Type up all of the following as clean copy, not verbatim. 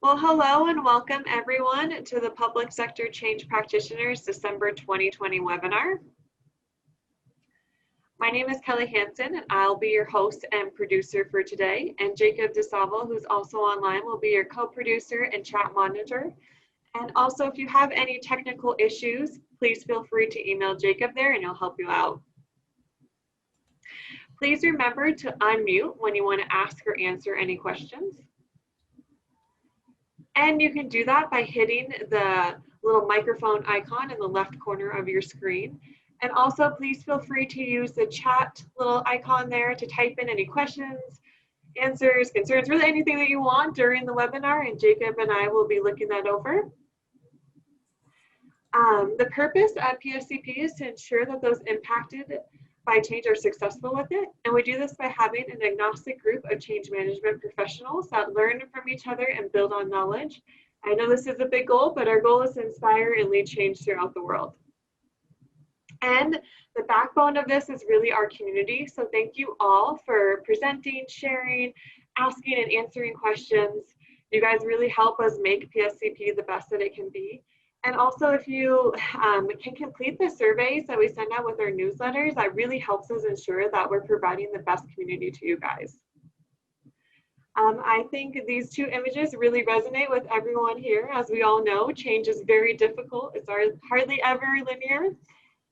Well, hello and welcome everyone to the Public Sector Change Practitioners December 2020 webinar. My name is Kelly Hansen and I'll be your host and producer for today. And Jacob DeSaval, who's also online, will be your co-producer and chat monitor. And also, if you have any technical issues, please feel free to email Jacob there and he'll help you out. Please remember to unmute when you want to ask or answer any questions. And you can do that by hitting the little microphone icon in the left corner of your screen. And also, please feel free to use the chat little icon there to type in any questions, answers, concerns, really anything that you want during the webinar, and Jacob and I will be looking that over. The purpose at PSCP is to ensure that those impacted by change are successful with it. And we do this by having an agnostic group of change management professionals that learn from each other and build on knowledge. I know this is a big goal, but our goal is to inspire and lead change throughout the world. And the backbone of this is really our community. So thank you all for presenting, sharing, asking and answering questions. You guys really help us make PSCP the best that it can be. And also, if you can complete the surveys that we send out with our newsletters, that really helps us ensure that we're providing the best community to you guys. I think these two images really resonate with everyone here. As we all know, change is very difficult. It's hardly ever linear.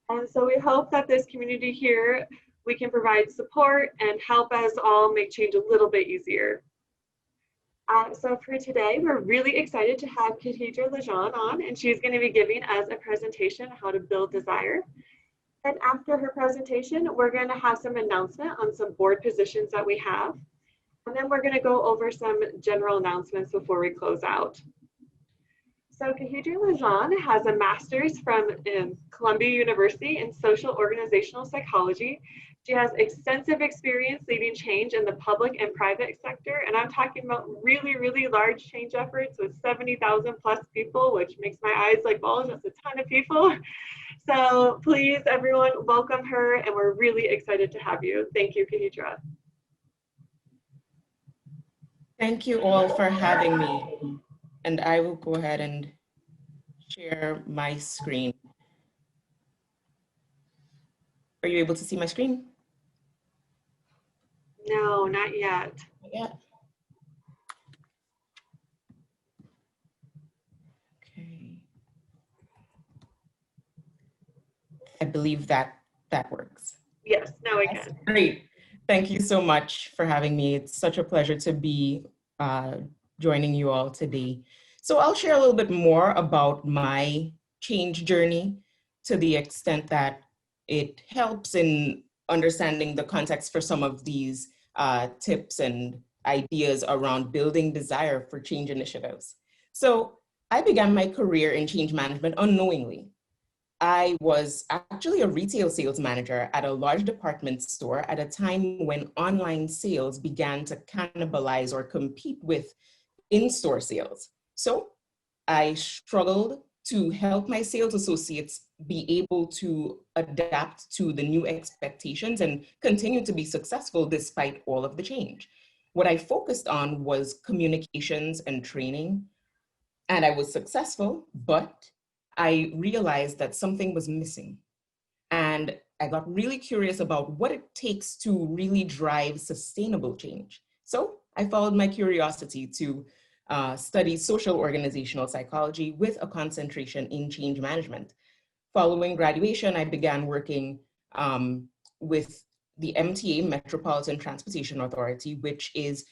And so we hope that this community here, we can provide support and help us all make change a little bit easier. So for today, we're really excited to have Khadeidra Le Gendre on, and she's going to be giving us a presentation on how to build desire. And after her presentation, we're going to have some announcement on some board positions that we have. And then we're going to go over some general announcements before we close out. So Khadeidra Le Gendre has a master's from Columbia University in social organizational psychology. She has extensive experience leading change in the public and private sector. And I'm talking about really, really large change efforts with 70,000 plus people, which makes my eyes like bulge. That's a ton of people. So please, everyone, welcome her. And we're really excited to have you. Thank you, Khadeidra. Thank you all for having me. And I will go ahead and share my screen. Are you able to see my screen? No, not yet. Not yet. Okay. I believe that works. Yes, now we can. Great. Thank you so much for having me. It's such a pleasure to be joining you all today. So I'll share a little bit more about my change journey to the extent that it helps in understanding the context for some of these tips and ideas around building desire for change initiatives. So I began my career in change management unknowingly. I was actually a retail sales manager at a large department store at a time when online sales began to cannibalize or compete with in-store sales. So I struggled to help my sales associates be able to adapt to the new expectations and continue to be successful despite all of the change. What I focused on was communications and training, and I was successful, but I realized that something was missing. And I got really curious about what it takes to really drive sustainable change. So I followed my curiosity to study social organizational psychology with a concentration in change management. Following graduation, I began working with the MTA, Metropolitan Transportation Authority, which is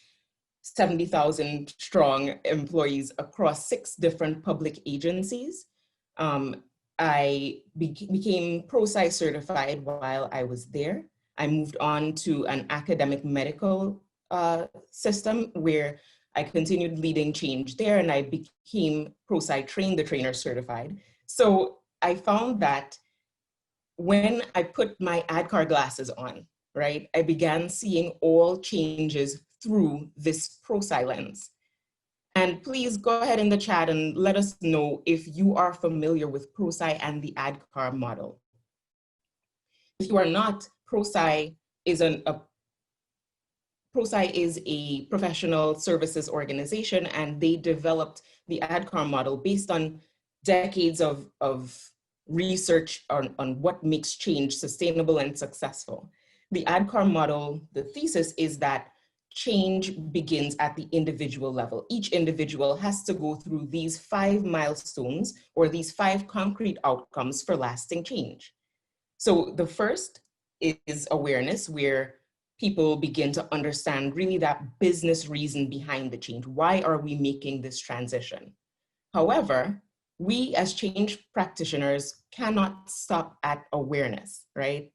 70,000 strong employees across 6 different public agencies. I became ProSci certified while I was there. I moved on to an academic medical system where I continued leading change there, and I became ProSci trained the trainer certified. So I found that when I put my ADKAR glasses on, right, I began seeing all changes through this ProSci lens. And please go ahead in the chat and let us know if you are familiar with ProSci and the ADKAR model. If you are not, ProSci is a ProSci is a professional services organization, and they developed the ADKAR model based on decades of research on what makes change sustainable and successful. The ADKAR model, the thesis is that change begins at the individual level. Each individual has to go through these 5 milestones or these 5 concrete outcomes for lasting change. So the first is awareness, where people begin to understand really that business reason behind the change. Why are we making this transition? However, we as change practitioners cannot stop at awareness, right?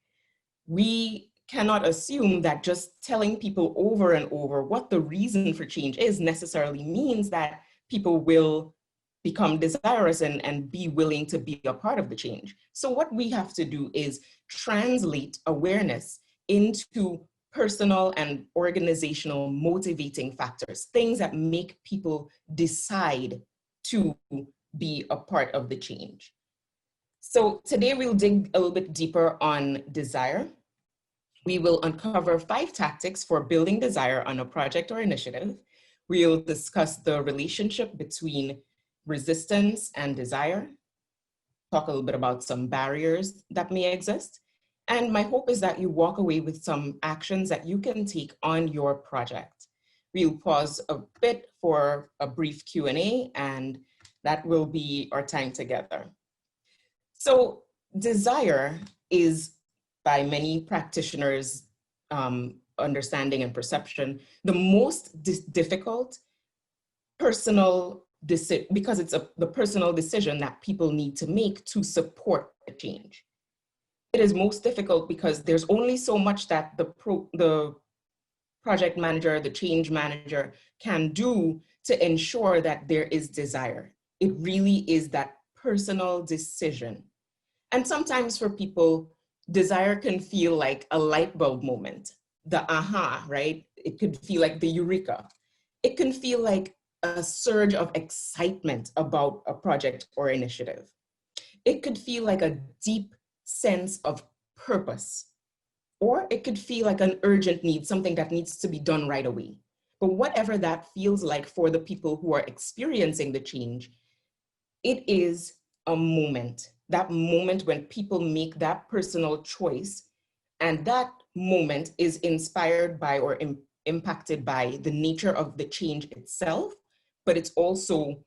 We cannot assume that just telling people over and over what the reason for change is necessarily means that people will become desirous and be willing to be a part of the change. So what we have to do is translate awareness into personal and organizational motivating factors, things that make people decide to be a part of the change. So today we'll dig a little bit deeper on desire. We will uncover 5 tactics for building desire on a project or initiative. We'll discuss the relationship between resistance and desire, talk a little bit about some barriers that may exist. And my hope is that you walk away with some actions that you can take on your project. We'll pause a bit for a brief Q&A, and that will be our time together. So desire is, by many practitioners' understanding and perception, the most difficult personal decision, because it's the personal decision that people need to make to support the change. It is most difficult because there's only so much that the project manager, the change manager can do to ensure that there is desire. It really is that personal decision. And sometimes for people, desire can feel like a light bulb moment, the aha, right? It could feel like the eureka. It can feel like a surge of excitement about a project or initiative. It could feel like a deep sense of purpose, or it could feel like an urgent need, something that needs to be done right away. But whatever that feels like for the people who are experiencing the change, it is a moment, that moment when people make that personal choice, and that moment is inspired by or impacted by the nature of the change itself, but it's also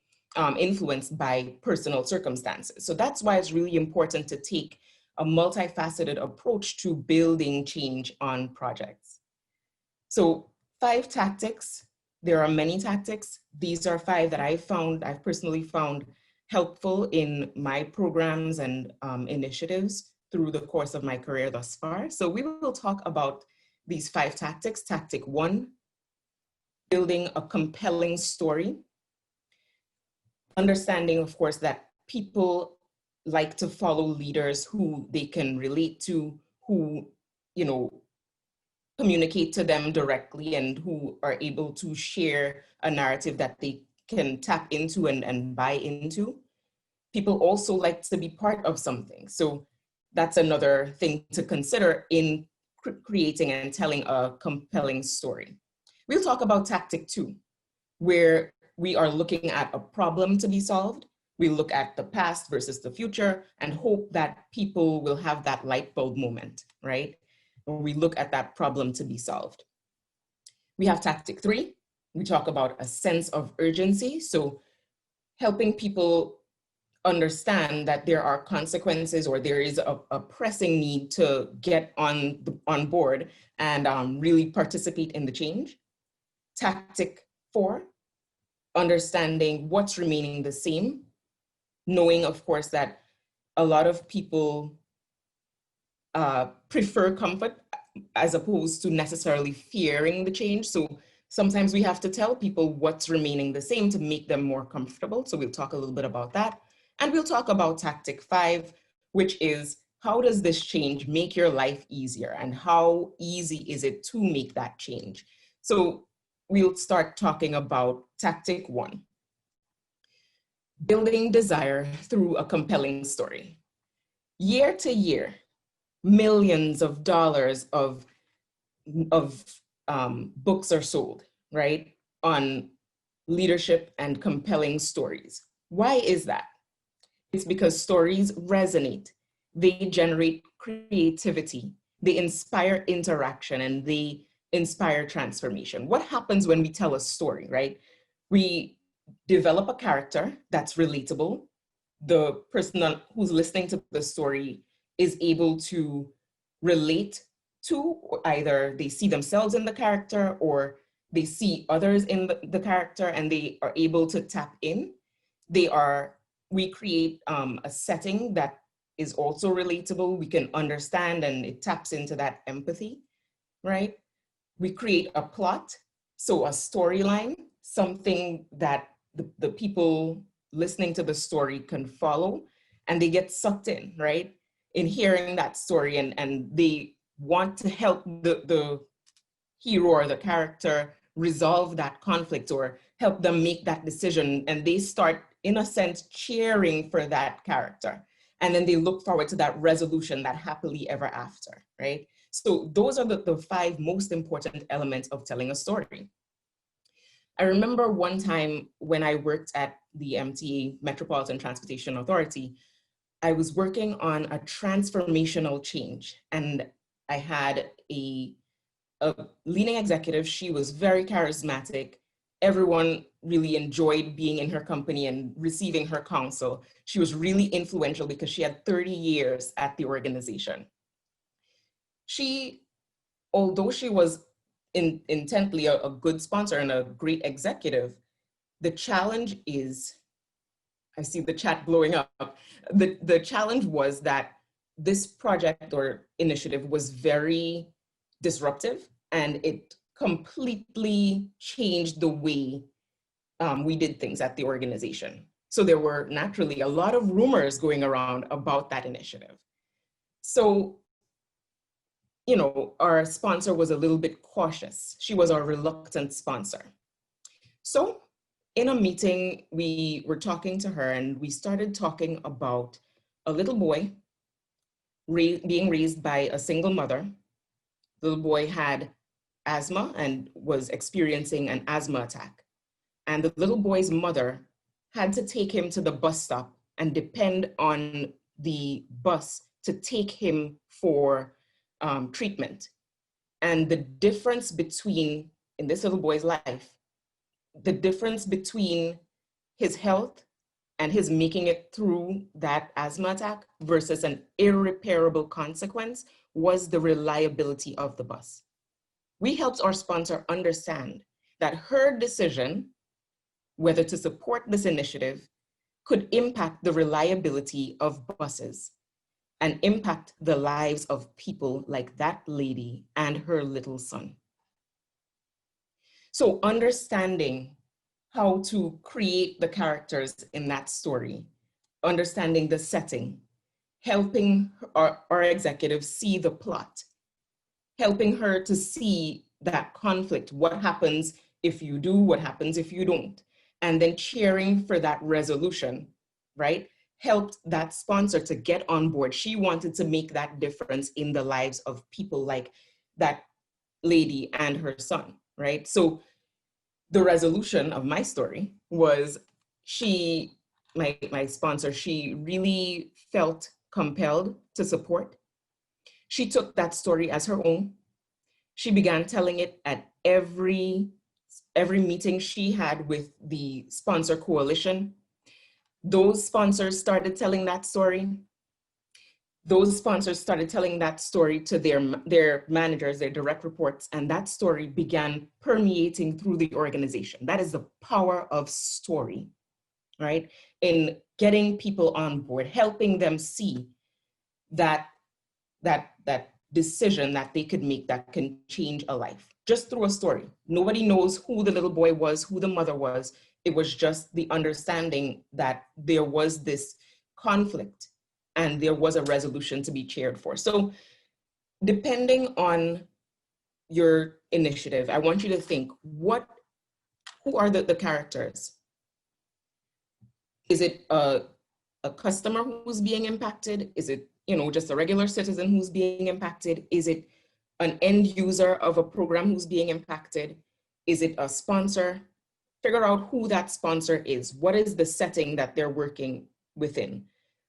influenced by personal circumstances. So that's why it's really important to take a multifaceted approach to building change on projects. So 5 tactics, there are many tactics. These are 5 that I've personally found helpful in my programs and initiatives through the course of my career thus far. So we will talk about these 5 tactics. Tactic 1, building a compelling story. Understanding, of course, that people like to follow leaders who they can relate to, who, communicate to them directly and who are able to share a narrative that they can tap into and buy into. People also like to be part of something. So that's another thing to consider in creating and telling a compelling story. We'll talk about tactic 2, where we are looking at a problem to be solved. We look at the past versus the future and hope that people will have that light bulb moment, right? When we look at that problem to be solved. We have tactic 3. We talk about a sense of urgency. So helping people understand that there are consequences, or there is a pressing need to get on board and really participate in the change. Tactic 4, understanding what's remaining the same, knowing, of course, that a lot of people prefer comfort as opposed to necessarily fearing the change. So sometimes we have to tell people what's remaining the same to make them more comfortable. So we'll talk a little bit about that. And we'll talk about tactic 5, which is, how does this change make your life easier, and how easy is it to make that change? So we'll start talking about tactic 1, building desire through a compelling story. Year to year, millions of dollars of books are sold, right, on leadership and compelling stories. Why is that? It's because stories resonate, they generate creativity, they inspire interaction, and they inspire transformation. What happens when we tell a story, right? We develop a character that's relatable. The person who's listening to the story is able to relate to, either they see themselves in the character or they see others in the character, and they are able to tap in. We create a setting that is also relatable. We can understand, and it taps into that empathy, right? We create a plot, so a storyline, something that the people listening to the story can follow, and they get sucked in, right? In hearing that story, and they want to help the hero or the character resolve that conflict or help them make that decision. And they start, in a sense, cheering for that character. And then they look forward to that resolution, that happily ever after, right? So those are the 5 most important elements of telling a story. I remember one time when I worked at the MTA, Metropolitan Transportation Authority, I was working on a transformational change, and I had a leading executive. She was very charismatic. Everyone really enjoyed being in her company and receiving her counsel. She was really influential because she had 30 years at the organization. She, although she was intently a good sponsor and a great executive, the challenge is, I see the chat blowing up. The challenge was that this project or initiative was very disruptive, and it completely changed the way we did things at the organization. So there were naturally a lot of rumors going around about that initiative. So, you know, our sponsor was a little bit cautious. She was our reluctant sponsor. So in a meeting, we were talking to her, and we started talking about a little boy being raised by a single mother. The little boy had asthma and was experiencing an asthma attack. And the little boy's mother had to take him to the bus stop and depend on the bus to take him for treatment. And the difference between, in this little boy's life, the difference between his health and his making it through that asthma attack versus an irreparable consequence was the reliability of the bus. We helped our sponsor understand that her decision, whether to support this initiative, could impact the reliability of buses and impact the lives of people like that lady and her little son. So understanding how to create the characters in that story, understanding the setting, helping our executive see the plot, helping her to see that conflict, what happens if you do, what happens if you don't, and then cheering for that resolution, right? Helped that sponsor to get on board. She wanted to make that difference in the lives of people like that lady and her son, right? So the resolution of my story was my sponsor, she really felt compelled to support. She took that story as her own. She began telling it at every meeting she had with the sponsor coalition. Those sponsors started telling that story. Those sponsors started telling that story to their managers, their direct reports, and that story began permeating through the organization. That is the power of story, right? In getting people on board, helping them see that decision that they could make that can change a life, just through a story. Nobody knows who the little boy was, who the mother was. It was just the understanding that there was this conflict and there was a resolution to be cheered for. So depending on your initiative, I want you to think, who are the characters? Is it a customer who's being impacted? Is it, just a regular citizen who's being impacted? Is it an end user of a program who's being impacted? Is it a sponsor? Figure out who that sponsor is. What is the setting that they're working within?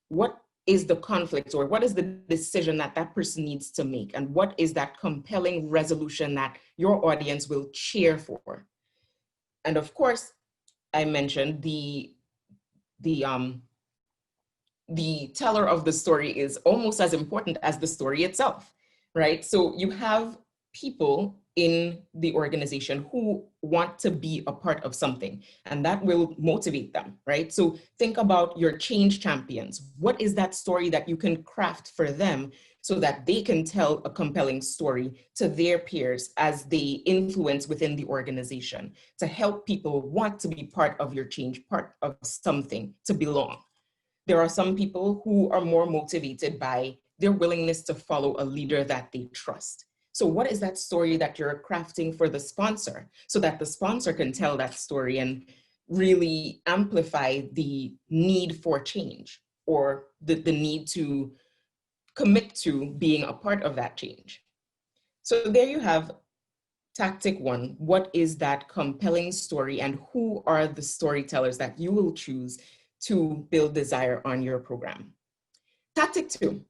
What is the conflict, or what is the decision that that person needs to make? And what is that compelling resolution that your audience will cheer for? And of course, I mentioned the teller of the story is almost as important as the story itself, right? So you have people in the organization who want to be a part of something, and that will motivate them, right? So think about your change champions. What is that story that you can craft for them so that they can tell a compelling story to their peers as they influence within the organization to help people want to be part of your change, part of something, to belong? There are some people who are more motivated by their willingness to follow a leader that they trust. So what is that story that you're crafting for the sponsor so that the sponsor can tell that story and really amplify the need for change, or the need to commit to being a part of that change? So there you have tactic one. What is that compelling story, and who are the storytellers that you will choose to build desire on your program? Tactic two.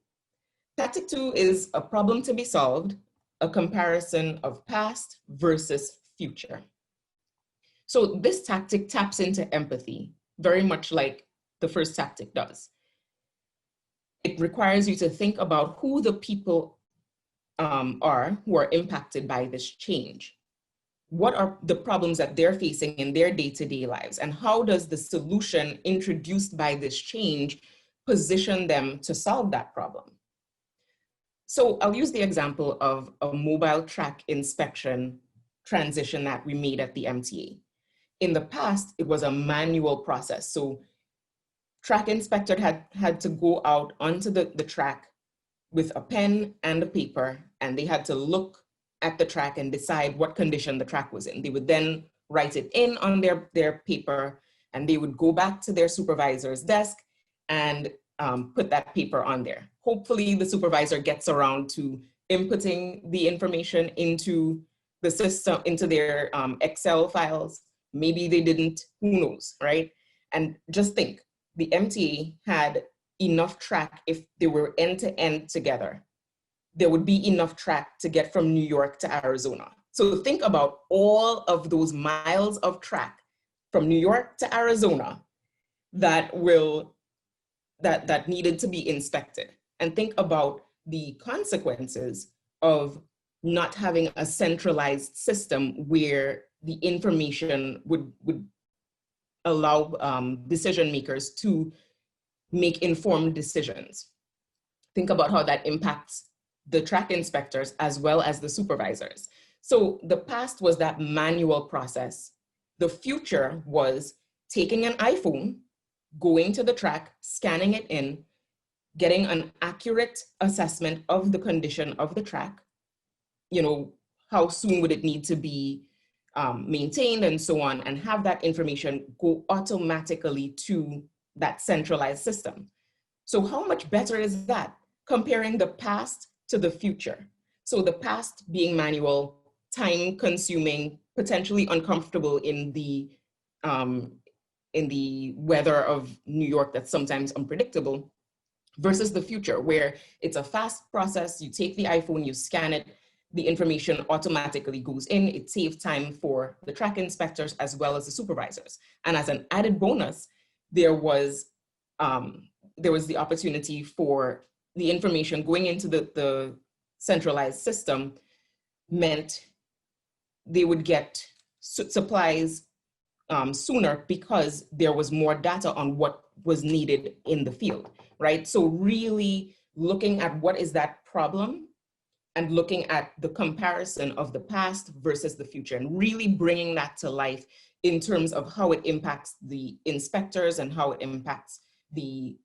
Tactic two is a problem to be solved, a comparison of past versus future. So this tactic taps into empathy, very much like the first tactic does. It requires you to think about who the people are who are impacted by this change. What are the problems that they're facing in their day-to-day lives, and how does the solution introduced by this change position them to solve that problem? So I'll use the example of a mobile track inspection transition that we made at the MTA. In the past, it was a manual process. So track inspector had to go out onto the track with a pen and a paper, and they had to look at the track and decide what condition the track was in. They would then write it in on their paper, and they would go back to their supervisor's desk and put that paper on there. Hopefully the supervisor gets around to inputting the information into the system, into their Excel files. Maybe they didn't, who knows, right? And just think, the MTA had enough track. If they were end to end together, there would be enough track to get from New York to Arizona. So think about all of those miles of track from New York to Arizona that needed to be inspected. And think about the consequences of not having a centralized system where the information would allow decision makers to make informed decisions. Think about how that impacts the track inspectors as well as the supervisors. So the past was that manual process. The future was taking an iPhone, going to the track, scanning it in, getting an accurate assessment of the condition of the track. You know, how soon would it need to be maintained and so on, and have that information go automatically to that centralized system. So how much better is that, comparing the past to the future? So the past being manual, time consuming, potentially uncomfortable in the weather of New York that's sometimes unpredictable, versus the future where it's a fast process. You take the iPhone, you scan it, the information automatically goes in. It saves time for the track inspectors as well as the supervisors. And as an added bonus, there was the opportunity for the information going into the centralized system meant they would get supplies sooner because there was more data on what was needed in the field, right? So really looking at what is that problem and looking at the comparison of the past versus the future, and really bringing that to life in terms of how it impacts the inspectors and how it impacts the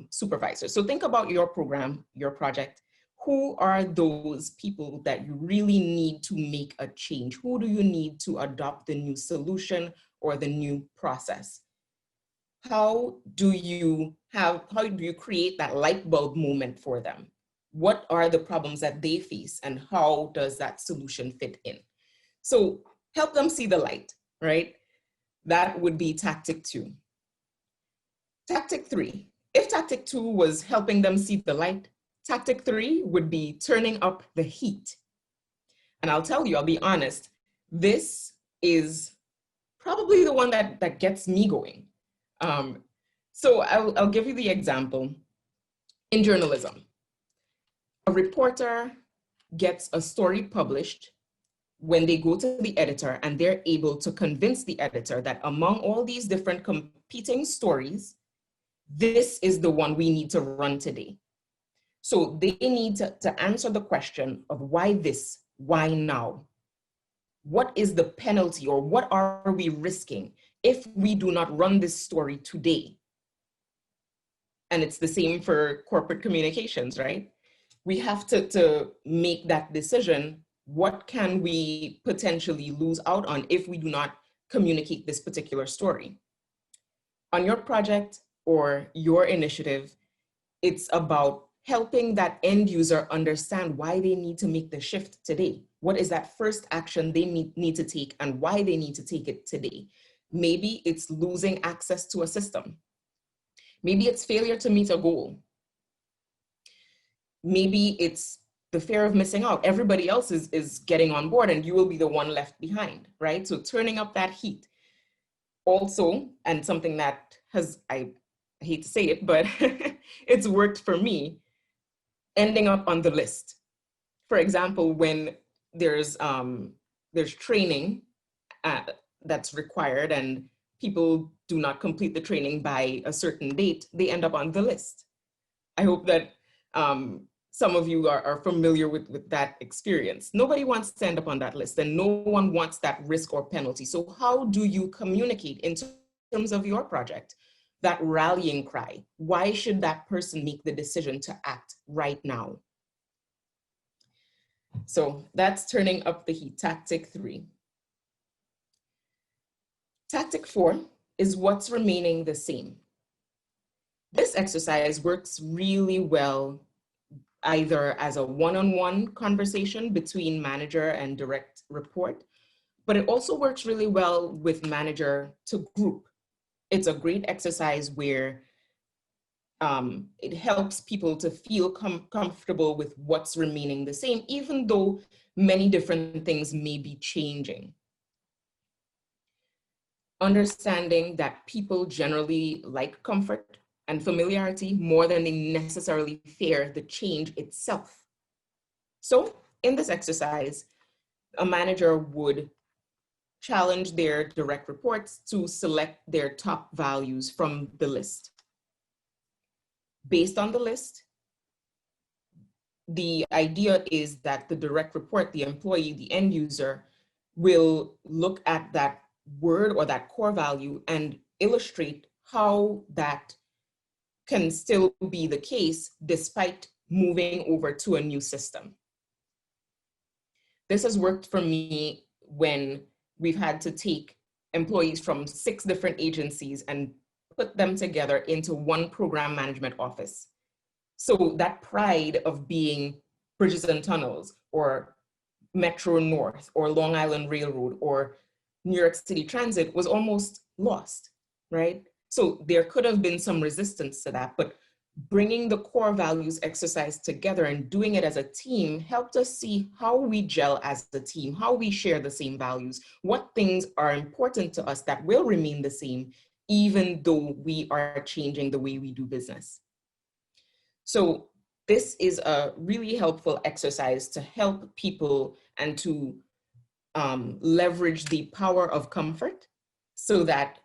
supervisors. So think about your program, your project. Who are those people that you really need to make a change? Who do you need to adopt the new solution or the new process? How do you create that light bulb moment for them? What are the problems that they face and how does that solution fit in? So help them see the light, right? That would be tactic 2. Tactic 3, if tactic 2 was helping them see the light, tactic 3 would be turning up the heat. And I'll tell you, I'll be honest, this is probably the one that gets me going. So I'll give you the example. In journalism, a reporter gets a story published when they go to the editor and they're able to convince the editor that among all these different competing stories, this is the one we need to run today. So they need to answer the question of why this, why now? What is the penalty or what are we risking if we do not run this story today? And it's the same for corporate communications, right? We have to make that decision. What can we potentially lose out on if we do not communicate this particular story? On your project or your initiative, it's about helping that end user understand why they need to make the shift today. What is that first action they need to take and why they need to take it today? Maybe it's losing access to a system. Maybe it's failure to meet a goal. Maybe it's the fear of missing out. Everybody else is getting on board and you will be the one left behind, right? So turning up that heat. Also, and something that I hate to say it, but it's worked for me, ending up on the list. For example, when there's training that's required and people do not complete the training by a certain date, they end up on the list. I hope that some of you are familiar with that experience. Nobody wants to end up on that list and no one wants that risk or penalty. So how do you communicate in terms of your project? That rallying cry. Why should that person make the decision to act right now? So that's turning up the heat, tactic 3. Tactic 4 is what's remaining the same. This exercise works really well either as a one-on-one conversation between manager and direct report, but it also works really well with manager to group. It's a great exercise where it helps people to feel comfortable with what's remaining the same, even though many different things may be changing. Understanding that people generally like comfort and familiarity more than they necessarily fear the change itself. So in this exercise, a manager would challenge their direct reports to select their top values from the list. Based on the list, the idea is that the direct report, the employee, the end user, will look at that word or that core value and illustrate how that can still be the case despite moving over to a new system. This has worked for me when we've had to take employees from 6 different agencies and put them together into one program management office. So that pride of being Bridges and Tunnels or Metro North or Long Island Railroad or New York City Transit was almost lost, right? So there could have been some resistance to that, but bringing the core values exercise together and doing it as a team helped us see how we gel as a team, how we share the same values, what things are important to us that will remain the same, even though we are changing the way we do business. So this is a really helpful exercise to help people and to leverage the power of comfort so that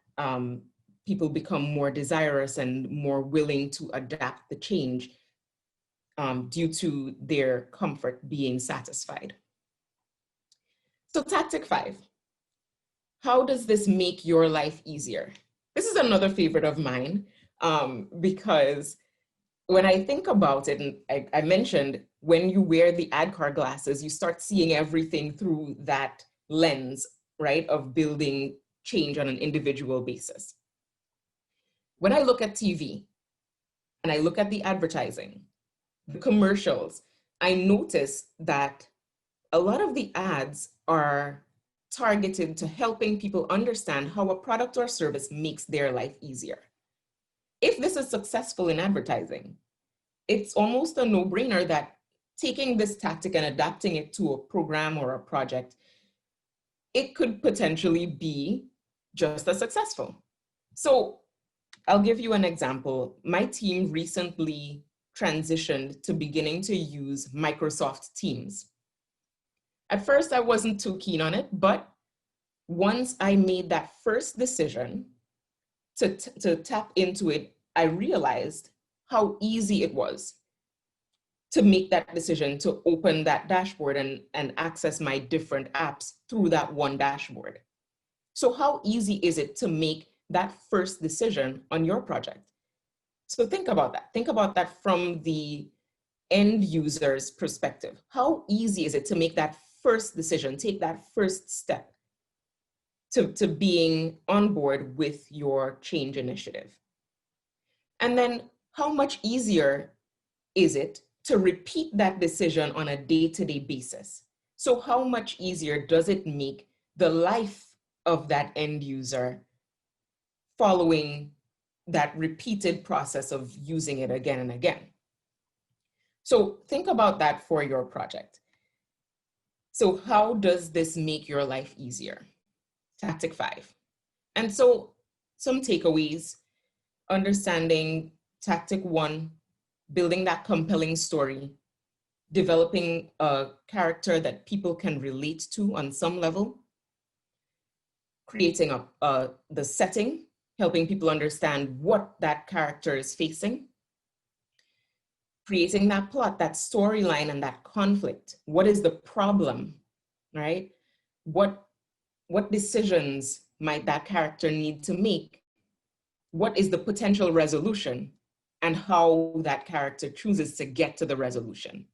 people become more desirous and more willing to adapt the change due to their comfort being satisfied. So tactic 5, how does this make your life easier? This is another favorite of mine because when I think about it, and I mentioned when you wear the ADKAR glasses, you start seeing everything through that lens, right, of building change on an individual basis. When I look at TV and I look at the advertising, the commercials, I noticed that a lot of the ads are targeted to helping people understand how a product or service makes their life easier. If this is successful in advertising, it's almost a no-brainer that taking this tactic and adapting it to a program or a project, it could potentially be just as successful. So I'll give you an example. My team recently transitioned to beginning to use Microsoft Teams. At first, I wasn't too keen on it, but once I made that first decision to tap into it, I realized how easy it was to make that decision to open that dashboard and access my different apps through that one dashboard. So how easy is it to make that first decision on your project? So think about that. Think about that from the end user's perspective. How easy is it to make that first decision, take that first step to being on board with your change initiative? And then how much easier is it to repeat that decision on a day-to-day basis? So how much easier does it make the life of that end user following that repeated process of using it again and again? So think about that for your project. So how does this make your life easier? Tactic 5. And so some takeaways: understanding tactic 1, building that compelling story, developing a character that people can relate to on some level, creating the setting, helping people understand what that character is facing, creating that plot, that storyline, and that conflict. What is the problem, right? What decisions might that character need to make? What is the potential resolution, and how that character chooses to get to the resolution?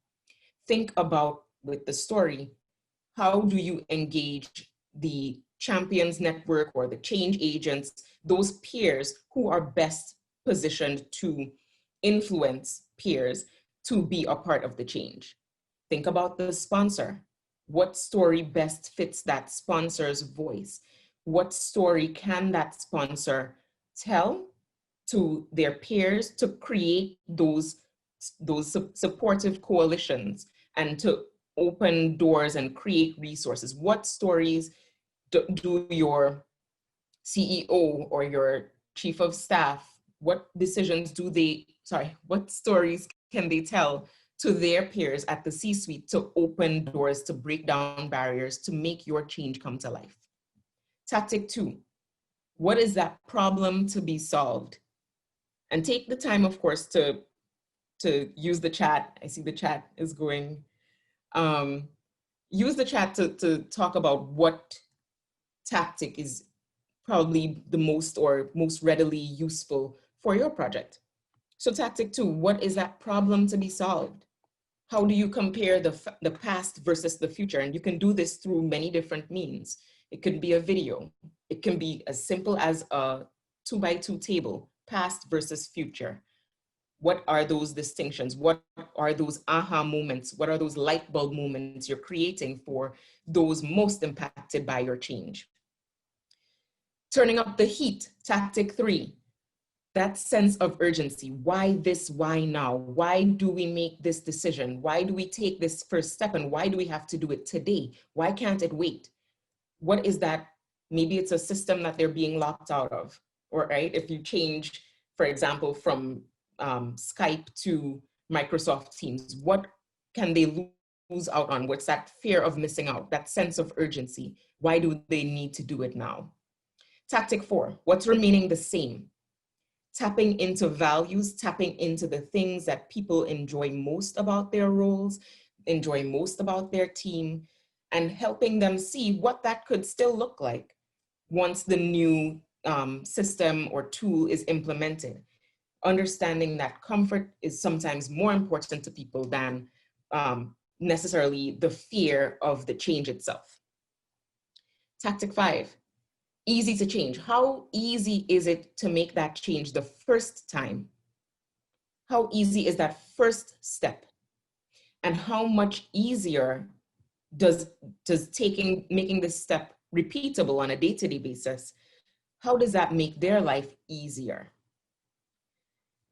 Think about, with the story, how do you engage the champions network or the change agents, those peers who are best positioned to influence peers to be a part of the change? Think about the sponsor. What story best fits that sponsor's voice? What story can that sponsor tell to their peers to create those supportive coalitions and to open doors and create resources? What stories do your CEO or your chief of staff, what stories can they tell to their peers at the C-suite to open doors, to break down barriers, to make your change come to life? Tactic 2, what is that problem to be solved? And take the time, of course, to use the chat. I see the chat is going. Use the chat to talk about what tactic is probably the most readily useful for your project. So tactic 2, what is that problem to be solved? How do you compare the past versus the future? And you can do this through many different means. It could be a video. It can be as simple as a 2x2 table, past versus future. What are those distinctions? What are those aha moments? What are those light bulb moments you're creating for those most impacted by your change? Turning up the heat, tactic 3, that sense of urgency. Why this, why now? Why do we make this decision? Why do we take this first step? And why do we have to do it today? Why can't it wait? What is that? Maybe it's a system that they're being locked out of, or right? If you change, for example, from Skype to Microsoft Teams, what can they lose out on? What's that fear of missing out, that sense of urgency? Why do they need to do it now? Tactic 4, what's remaining the same? Tapping into values, tapping into the things that people enjoy most about their roles, enjoy most about their team, and helping them see what that could still look like once the new system or tool is implemented. Understanding that comfort is sometimes more important to people than necessarily the fear of the change itself. Tactic 5, easy to change. How easy is it to make that change the first time? how easy is that first step? And how much easier does making this step repeatable on a day-to-day basis, how does that make their life easier?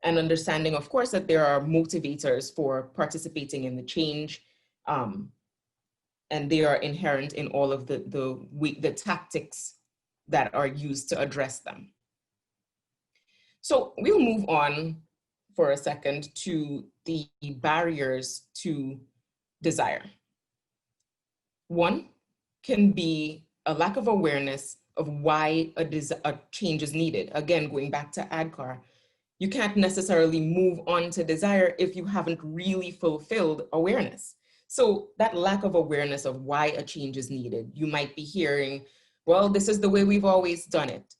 And understanding, of course, that there are motivators for participating in the change, and they are inherent in all of the tactics that are used to address them. So we'll move on for a second to the barriers to desire. One can be a lack of awareness of why a change is needed. Again, going back to ADKAR, you can't necessarily move on to desire if you haven't really fulfilled awareness. So that lack of awareness of why a change is needed, you might be hearing, well, this is the way we've always done it.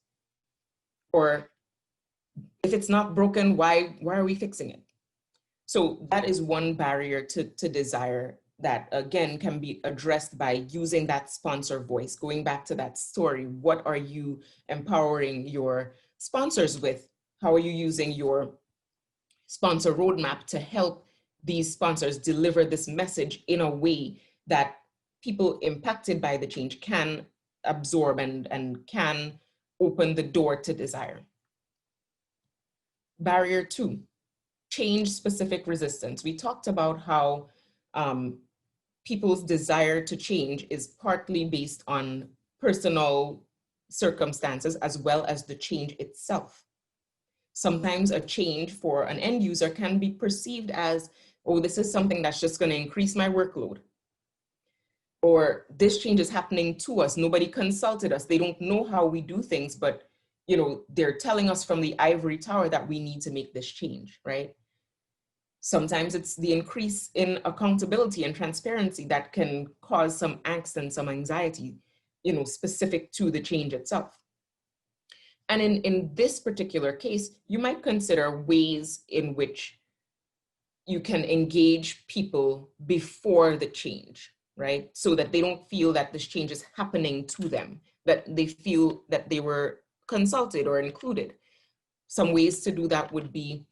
Or if it's not broken, why are we fixing it? So that is one barrier to desire that, again, can be addressed by using that sponsor voice. Going back to that story, what are you empowering your sponsors with? How are you using your sponsor roadmap to help these sponsors deliver this message in a way that people impacted by the change can absorb and can open the door to desire? Barrier 2, change-specific resistance. We talked about how people's desire to change is partly based on personal circumstances as well as the change itself. Sometimes a change for an end user can be perceived as, oh, this is something that's just going to increase my workload. Or this change is happening to us. Nobody consulted us. They don't know how we do things, but they're telling us from the ivory tower that we need to make this change, right? Sometimes it's the increase in accountability and transparency that can cause some angst and some anxiety, specific to the change itself. And in this particular case, you might consider ways in which you can engage people before the change, right? So that they don't feel that this change is happening to them, that they feel that they were consulted or included. Some ways to do that would be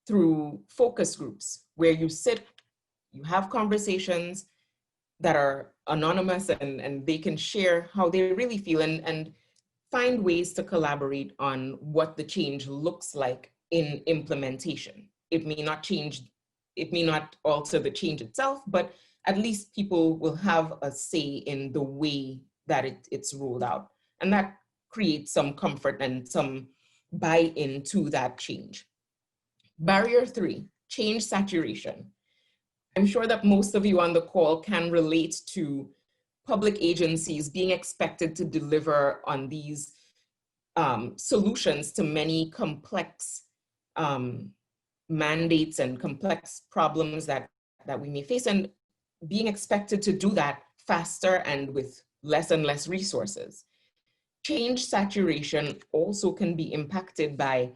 through focus groups, where you sit, you have conversations that are anonymous and they can share how they really feel and find ways to collaborate on what the change looks like in implementation. It may not alter the change itself, but at least people will have a say in the way that it's rolled out. And that creates some comfort and some buy-in to that change. Barrier 3, change saturation. I'm sure that most of you on the call can relate to public agencies being expected to deliver on these solutions to many complex mandates and complex problems that we may face, and being expected to do that faster and with less and less resources. Change saturation also can be impacted by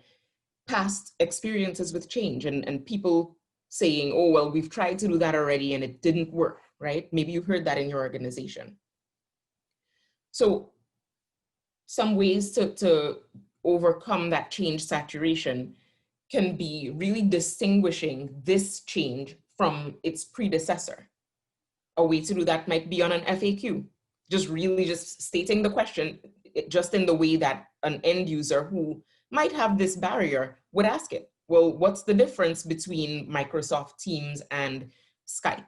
past experiences with change and people saying, oh, well, we've tried to do that already and it didn't work, right? Maybe you heard that in your organization. So some ways to overcome that change saturation can be really distinguishing this change from its predecessor. A way to do that might be on an FAQ, just stating the question, just in the way that an end user who might have this barrier would ask it. Well, what's the difference between Microsoft Teams and Skype?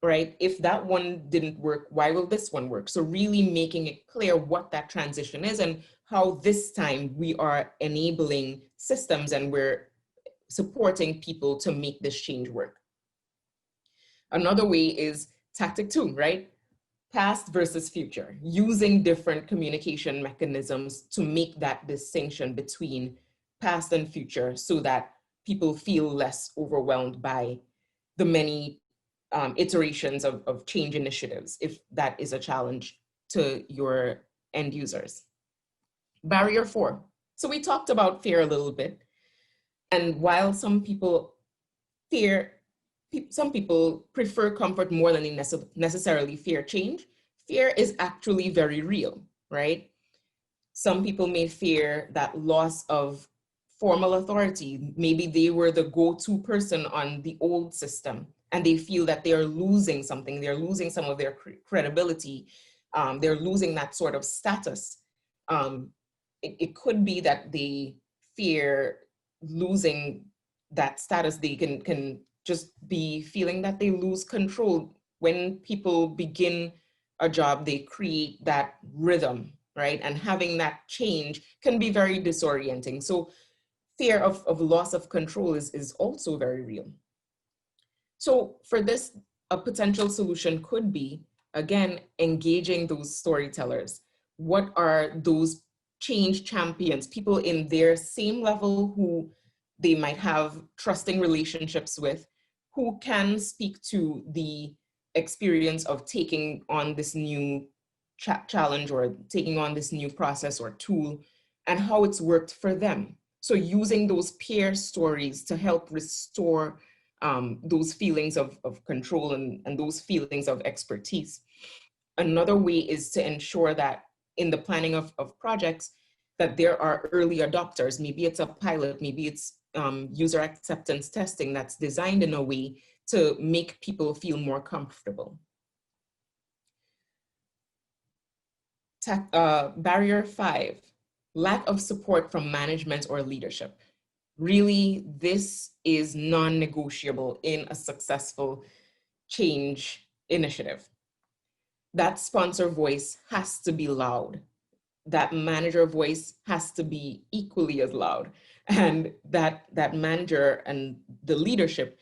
Right? If that one didn't work, why will this one work? So really making it clear what that transition is and how this time we are enabling systems and we're supporting people to make this change work. Another way is tactic 2, right? Past versus future, using different communication mechanisms to make that distinction between past and future so that people feel less overwhelmed by the many iterations of change initiatives, if that is a challenge to your end users. Barrier 4. So we talked about fear a little bit. And while some people prefer comfort more than they necessarily fear change, fear is actually very real, right? Some people may fear that loss of formal authority. Maybe they were the go-to person on the old system, and they feel that they are losing something. They're losing some of their credibility. They're losing that sort of status. It could be that they fear losing that status. They can just be feeling that they lose control. When people begin a job, they create that rhythm, right? And having that change can be very disorienting. So fear of loss of control is also very real. So for this, a potential solution could be, again, engaging those storytellers. What are those change champions, people in their same level who they might have trusting relationships with, who can speak to the experience of taking on this new challenge or taking on this new process or tool and how it's worked for them. So using those peer stories to help restore those feelings of control and those feelings of expertise. Another way is to ensure that in the planning of projects, that there are early adopters. Maybe it's a pilot, maybe it's user acceptance testing that's designed in a way to make people feel more comfortable. Barrier 5, lack of support from management or leadership. Really, this is non-negotiable in a successful change initiative. That sponsor voice has to be loud. That manager voice has to be equally as loud. And that manager and the leadership,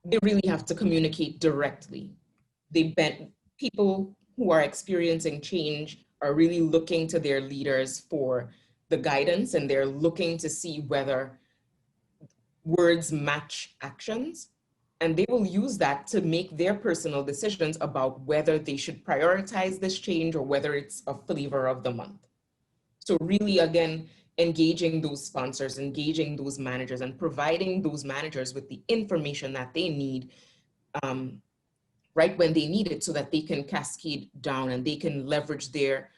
they really have to communicate directly. People who are experiencing change are really looking to their leaders for the guidance, and they're looking to see whether words match actions. And they will use that to make their personal decisions about whether they should prioritize this change or whether it's a flavor of the month. So really, again, engaging those sponsors, engaging those managers, and providing those managers with the information that they need right when they need it, so that they can cascade down and they can leverage their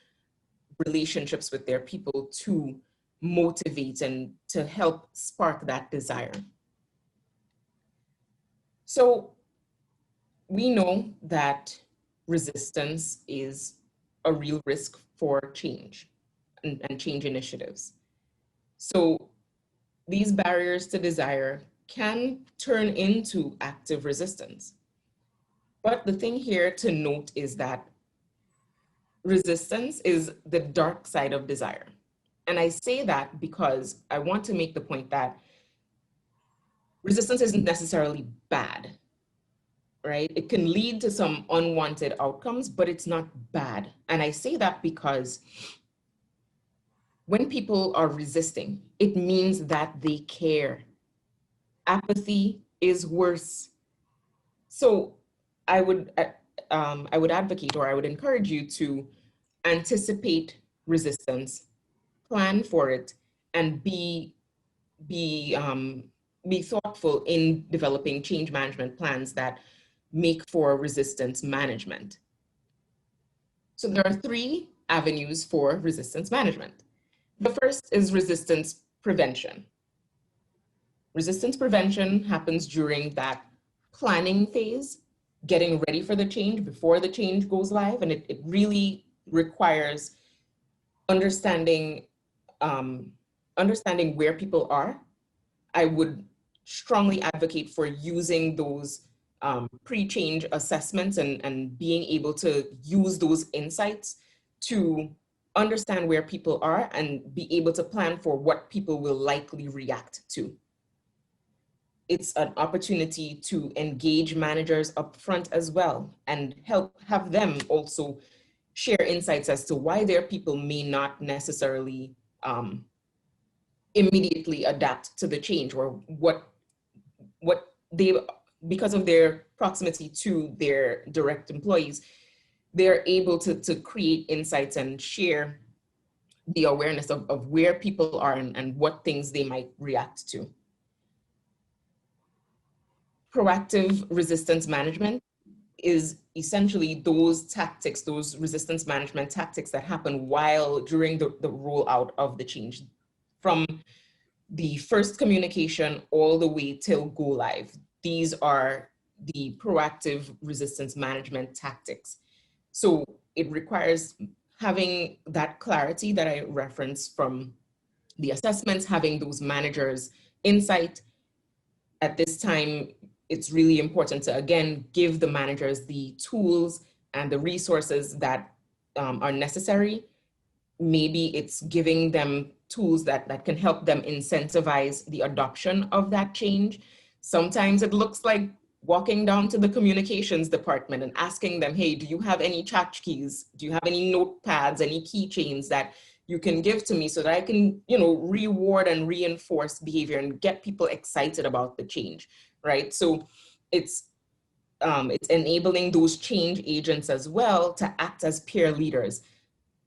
relationships with their people to motivate and to help spark that desire. So we know that resistance is a real risk for change and change initiatives. So these barriers to desire can turn into active resistance. But the thing here to note is that resistance is the dark side of desire. And I say that because I want to make the point that resistance isn't necessarily bad, right? It can lead to some unwanted outcomes, but it's not bad. And I say that because when people are resisting, it means that they care. Apathy is worse. So I would advocate, or I would encourage you to anticipate resistance, plan for it, and be thoughtful in developing change management plans that make for resistance management. So there are 3 avenues for resistance management. The first is resistance prevention. Resistance prevention happens during that planning phase, getting ready for the change before the change goes live. And it really requires understanding where people are. I would strongly advocate for using those pre-change assessments and being able to use those insights to understand where people are and be able to plan for what people will likely react to. It's an opportunity to engage managers up front as well and have them also share insights as to why their people may not necessarily immediately adapt to the change, or what they, because of their proximity to their direct employees, they're able to create insights and share the awareness of where people are and what things they might react to. Proactive resistance management is essentially those tactics, those resistance management tactics that happen during the rollout of the change, from the first communication all the way till go live. These are the proactive resistance management tactics. So it requires having that clarity that I referenced from the assessments, having those managers' insight. At this time, it's really important to, again, give the managers the tools and the resources that are necessary. Maybe it's giving them tools that can help them incentivize the adoption of that change. Sometimes it looks like walking down to the communications department and asking them, hey, do you have any tchotchkes? Do you have any notepads, any keychains that you can give to me so that I can, reward and reinforce behavior and get people excited about the change, right? So it's enabling those change agents as well to act as peer leaders.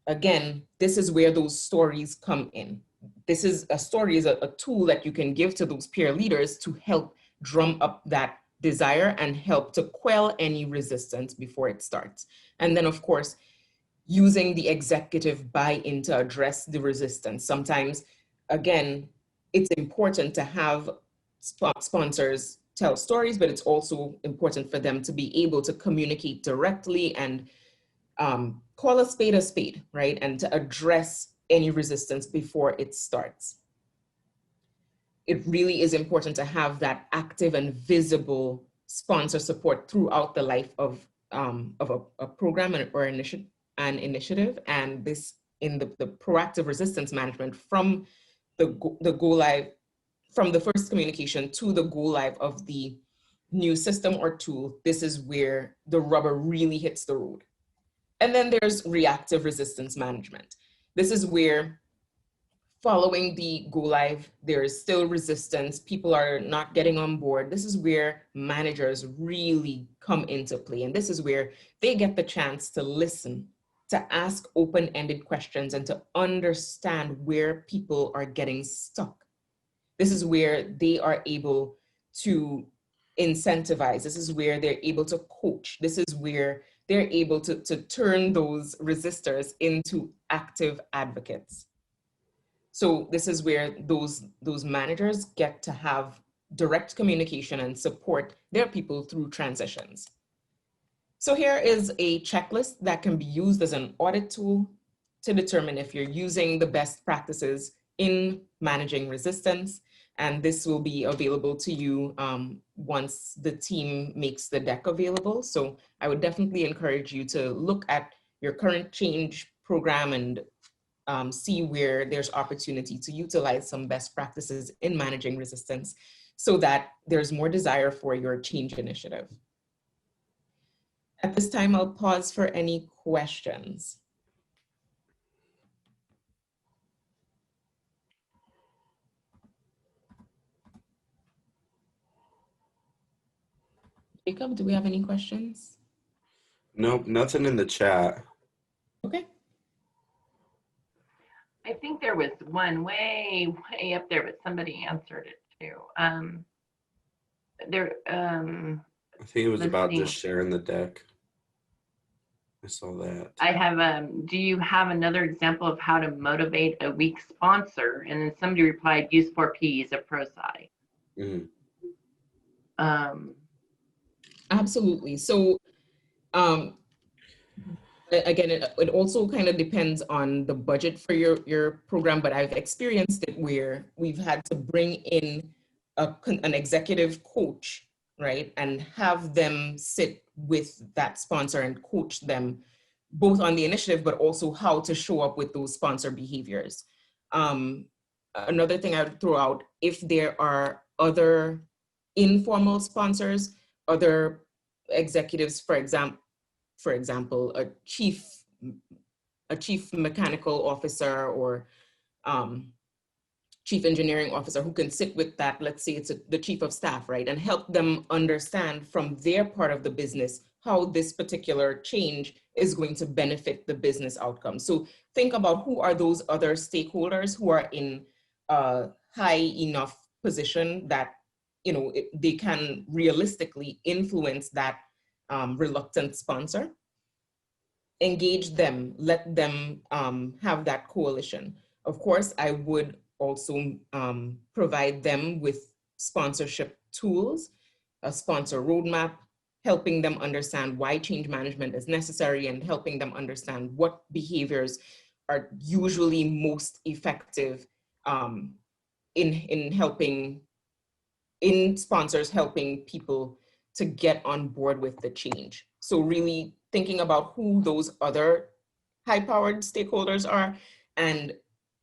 Again, this is where those stories come in. This is a story is a tool that you can give to those peer leaders to help drum up that desire and help to quell any resistance before it starts. And then, of course, using the executive buy-in to address the resistance. Sometimes, again, it's important to have sponsors tell stories, but it's also important for them to be able to communicate directly and call a spade, right? And to address any resistance before it starts. It really is important to have that active and visible sponsor support throughout the life of a program or initiative. And this in the proactive resistance management from the go live, from the first communication to the go live of the new system or tool, this is where the rubber really hits the road. And then there's reactive resistance management. This is where following the go live, there is still resistance. People are not getting on board. This is where managers really come into play. And this is where they get the chance to listen, to ask open-ended questions and to understand where people are getting stuck. This is where they are able to incentivize. This is where they're able to coach. This is where they're able to turn those resistors into active advocates. So this is where those managers get to have direct communication and support their people through transitions. So here is a checklist that can be used as an audit tool to determine if you're using the best practices in managing resistance. And this will be available to you once the team makes the deck available. So I would definitely encourage you to look at your current change program and see where there's opportunity to utilize some best practices in managing resistance so that there's more desire for your change initiative. At this time, I'll pause for any questions. Jacob, do we have any questions? Nope, nothing in the chat. Okay. I think there was one way up there, but somebody answered it too. I think it was about just sharing the deck. I saw that. I have, do you have another example of how to motivate a weak sponsor? And then somebody replied, use 4 Ps of ProSci. Mm-hmm. Absolutely. So again, it also kind of depends on the budget for your program, but I've experienced it where we've had to bring in an executive coach, right? And have them sit with that sponsor and coach them both on the initiative, but also how to show up with those sponsor behaviors. Another thing I would throw out, if there are other informal sponsors, other executives, for example, a chief mechanical officer or chief engineering officer who can sit with that, let's say it's the chief of staff, right? And help them understand from their part of the business how this particular change is going to benefit the business outcome. So think about who are those other stakeholders who are in a high enough position that they can realistically influence that reluctant sponsor. Engage them, let them have that coalition. Of course, I would also provide them with sponsorship tools, a sponsor roadmap, helping them understand why change management is necessary and helping them understand what behaviors are usually most effective in sponsors helping people to get on board with the change. So really thinking about who those other high-powered stakeholders are and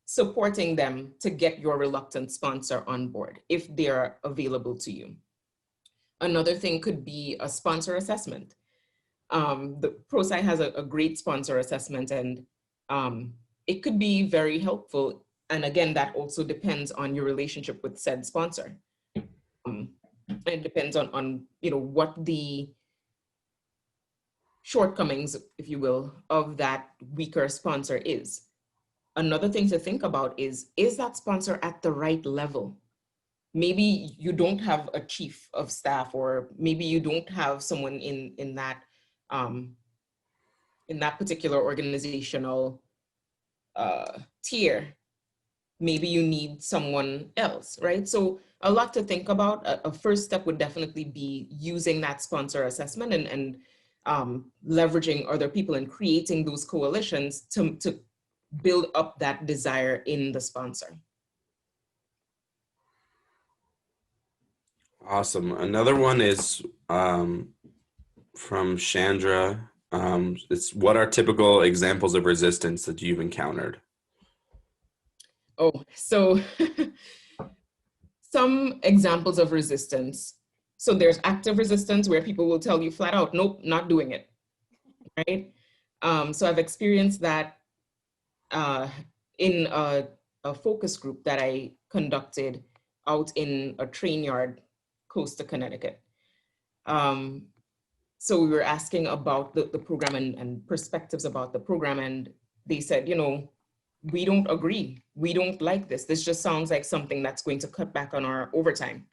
supporting them to get your reluctant sponsor on board if they're available to you. Another thing could be a sponsor assessment. The ProSci has a great sponsor assessment, and it could be very helpful. And again, that also depends on your relationship with said sponsor. It depends on what the shortcomings, if you will, of that weaker sponsor is. Another thing to think about is that sponsor at the right level? Maybe you don't have a chief of staff, or maybe you don't have someone in that particular organizational tier. Maybe you need someone else, right? So a lot to think about. A first step would definitely be using that sponsor assessment and leveraging other people and creating those coalitions to build up that desire in the sponsor. Awesome. Another one is from Chandra. It's what are typical examples of resistance that you've encountered? Oh, so some examples of resistance. So there's active resistance where people will tell you flat out, nope, not doing it, right? So I've experienced that in a focus group that I conducted out in a train yard close to Connecticut. So we were asking about the program and perspectives about the program, and they said, we don't agree. We don't like this. This just sounds like something that's going to cut back on our overtime.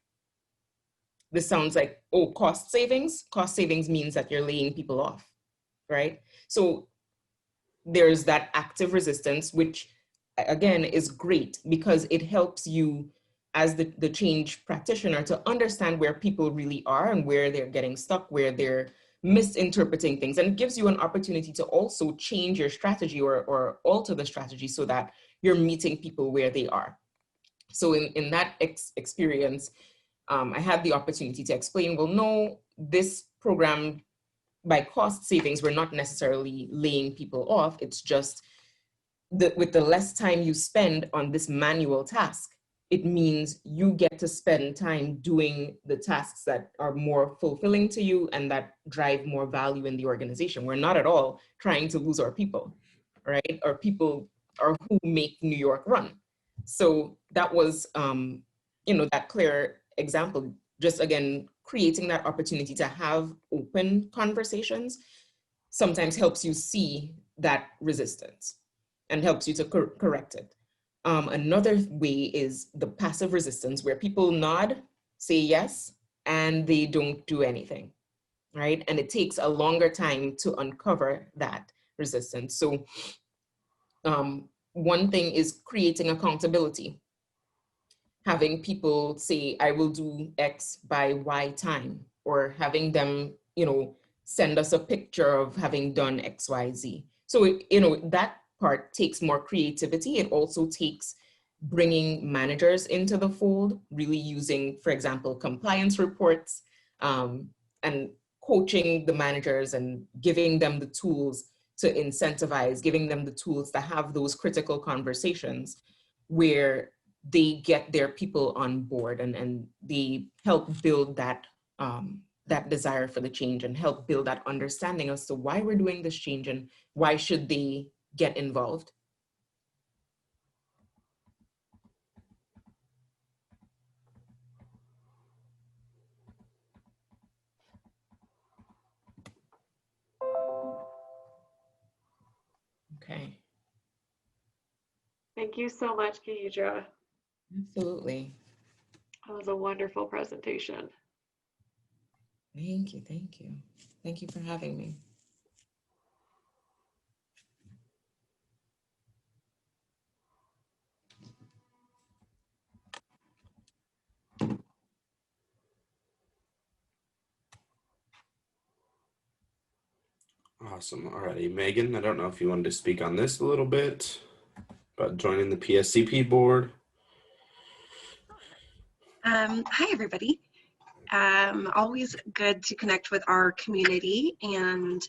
This sounds like, oh, cost savings. Cost savings means that you're laying people off, right? So there's that active resistance, which again is great because it helps you as the change practitioner to understand where people really are and where they're getting stuck, where they're misinterpreting things, and it gives you an opportunity to also change your strategy or alter the strategy so that you're meeting people where they are. So in that experience, I had the opportunity to explain, well, no, this program, by cost savings, we're not necessarily laying people off. It's just with the less time you spend on this manual task, it means you get to spend time doing the tasks that are more fulfilling to you and that drive more value in the organization. We're not at all trying to lose our people, right? Our people are who make New York run. So that was, that clear example, just again, creating that opportunity to have open conversations sometimes helps you see that resistance and helps you to correct it. Another way is the passive resistance, where people nod, say yes, and they don't do anything, right? And it takes a longer time to uncover that resistance. So one thing is creating accountability, having people say, I will do X by Y time, or having them, send us a picture of having done X, Y, Z. So, that part takes more creativity. It also takes bringing managers into the fold, really using, for example, compliance reports, and coaching the managers and giving them the tools to incentivize, giving them the tools to have those critical conversations where they get their people on board and they help build that that desire for the change and help build that understanding as to why we're doing this change and why should they get involved. Okay. Thank you so much, Khadeidra. Absolutely. That was a wonderful presentation. Thank you, thank you. Thank you for having me. Awesome. All righty, Megan, I don't know if you wanted to speak on this a little bit about joining the PSCP board. Hi, everybody. Always good to connect with our community, and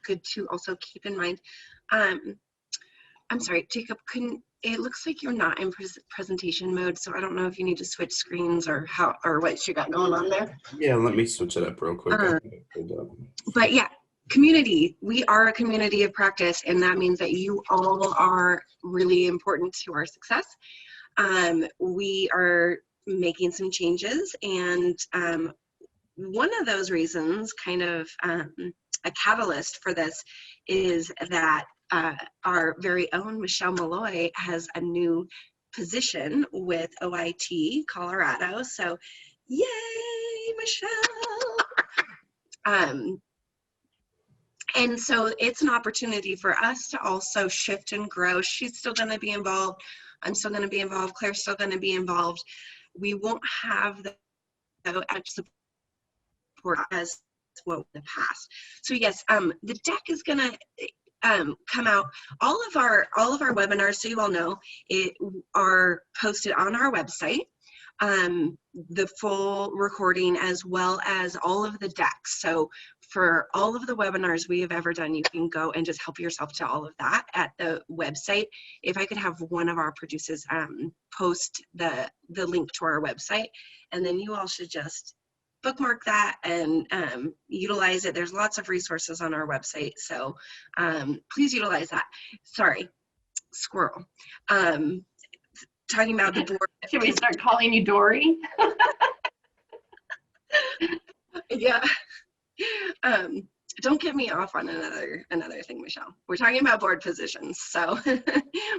good to also keep in mind. I'm sorry, Jacob, it looks like you're not in presentation mode, so I don't know if you need to switch screens or what you got going on there. Yeah, let me switch it up real quick. But yeah, community. We are a community of practice, and that means that you all are really important to our success. We are making some changes, and one of those reasons, kind of a catalyst for this, is that our very own Michelle Malloy has a new position with OIT Colorado. So yay, Michelle. And so it's an opportunity for us to also shift and grow. She's still going to be involved. I'm still going to be involved. Claire's still going to be involved. We won't have the support as what in the past. So yes, the deck is going to come out. All of our webinars, so you all know, are posted on our website. The full recording, as well as all of the decks. So for all of the webinars we have ever done, you can go and just help yourself to all of that at the website. If I could have one of our producers post the link to our website, and then you all should just bookmark that and utilize it. There's lots of resources on our website, so please utilize that. Sorry, squirrel. Talking about the board. Should we start calling you Dory? Yeah. Don't get me off on another thing, Michelle. We're talking about board positions. So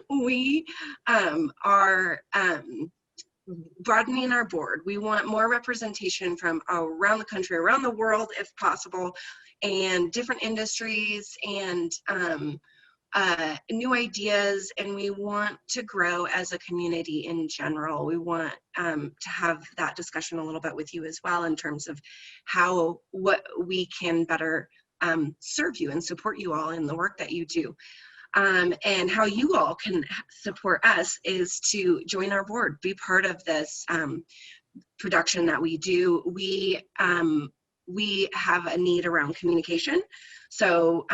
we are broadening our board. We want more representation from around the country, around the world, if possible, and different industries, and new ideas, and we want to grow as a community in general. We want to have that discussion a little bit with you as well, in terms of what we can better serve you and support you all in the work that you do. And how you all can support us is to join our board, be part of this production that we do. We have a need around communication, so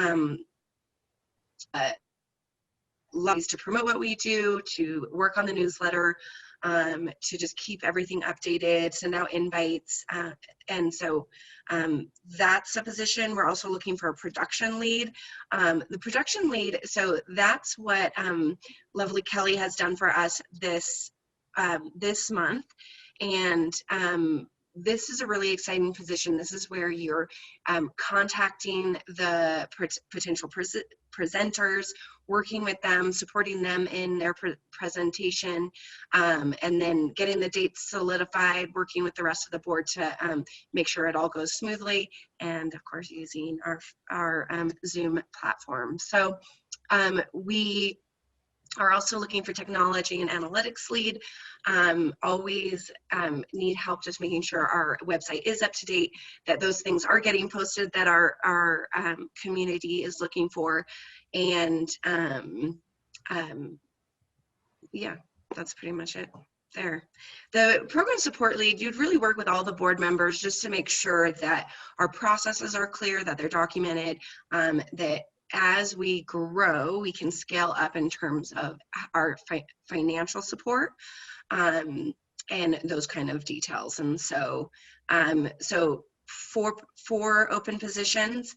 ways to promote what we do, to work on the newsletter, to just keep everything updated, send out invites, and so that's a position. We're also looking for a production lead. The production lead, so that's what lovely Kelly has done for us this month, and this is a really exciting position. This is where you're contacting the potential presenters, working with them, supporting them in their presentation, and then getting the dates solidified, working with the rest of the board to make sure it all goes smoothly, and of course using our Zoom platform. So we are also looking for technology and analytics lead. Always need help just making sure our website is up to date, that those things are getting posted that our community is looking for. And yeah, that's pretty much it there. The program support lead, you'd really work with all the board members just to make sure that our processes are clear, that they're documented, that as we grow, we can scale up in terms of our financial support, and those kind of details. And so, so four open positions.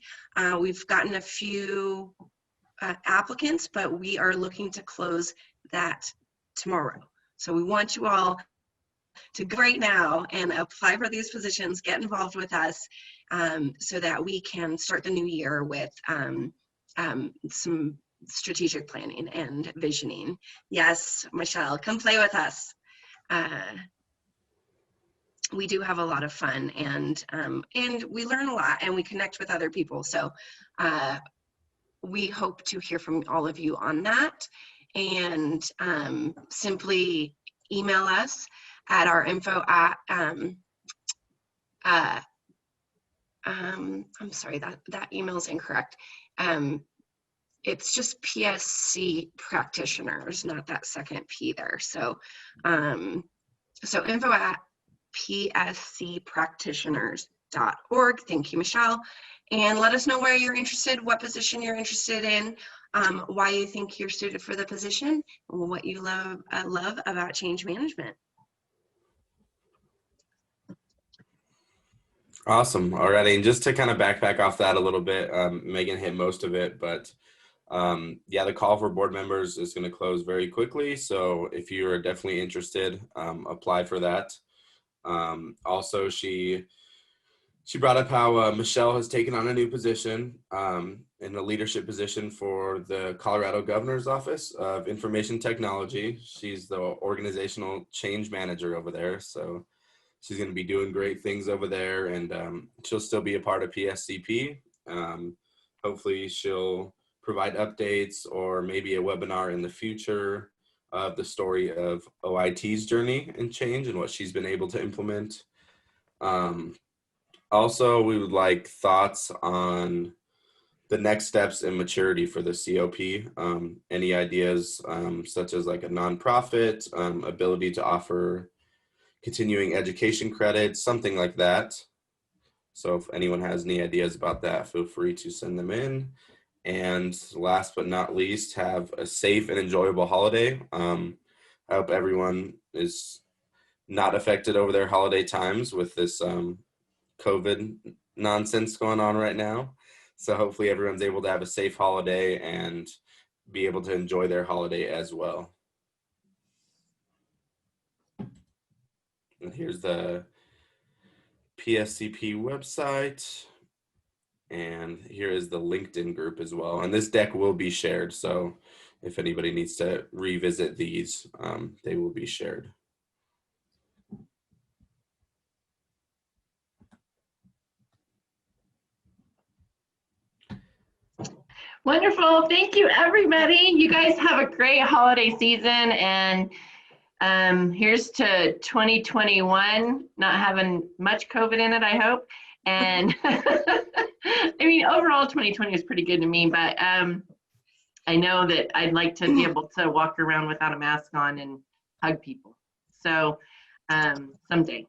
We've gotten a few applicants, but we are looking to close that tomorrow. So we want you all to go right now and apply for these positions, get involved with us, so that we can start the new year with some strategic planning and visioning. Yes, Michelle, come play with us. We do have a lot of fun, and we learn a lot, and we connect with other people. So we hope to hear from all of you on that, and simply email us at our info at I'm sorry, that email is incorrect. it's just PSC practitioners, not that second P there. So, so info at pscpractitioners.org. Thank you, Michelle. And let us know where you're interested, what position you're interested in, why you think you're suited for the position, and what you love about change management. Awesome. Alrighty, and just to kind of backpack off that a little bit, Megan hit most of it, but yeah, the call for board members is going to close very quickly. So if you are definitely interested, apply for that. Also, she brought up how Michelle has taken on a new position in a leadership position for the Colorado Governor's Office of Information Technology. She's the organizational change manager over there. So she's going to be doing great things over there, and she'll still be a part of PSCP. Hopefully she'll provide updates or maybe a webinar in the future of the story of OIT's journey and change and what she's been able to implement. Also, we would like thoughts on the next steps in maturity for the COP. Any ideas such as like a nonprofit, ability to offer continuing education credits, something like that. So if anyone has any ideas about that, feel free to send them in. And last but not least, have a safe and enjoyable holiday. I hope everyone is not affected over their holiday times with this COVID nonsense going on right now. So hopefully everyone's able to have a safe holiday and be able to enjoy their holiday as well. And here's the PSCP website. And here is the LinkedIn group as well. And this deck will be shared. So if anybody needs to revisit these, they will be shared. Wonderful. Thank you, everybody. You guys have a great holiday season, and here's to 2021 not having much COVID in it, I hope. And I mean, overall 2020 was pretty good to me, but I know that I'd like to be able to walk around without a mask on and hug people. So someday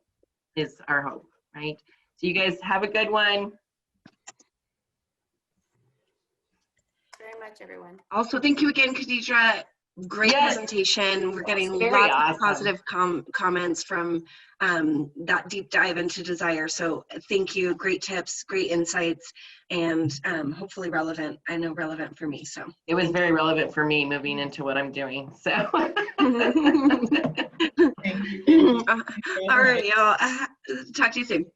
is our hope, right? So you guys have a good one. Very much, everyone. Also, thank you again, Khadeidra. Great presentation. We're getting Very lots awesome. of positive comments from that deep dive into desire. So thank you. Great tips, great insights, and hopefully relevant. I know relevant for me. So It was very relevant for me moving into what I'm doing. So. Thank you. All right, y'all. Talk to you soon.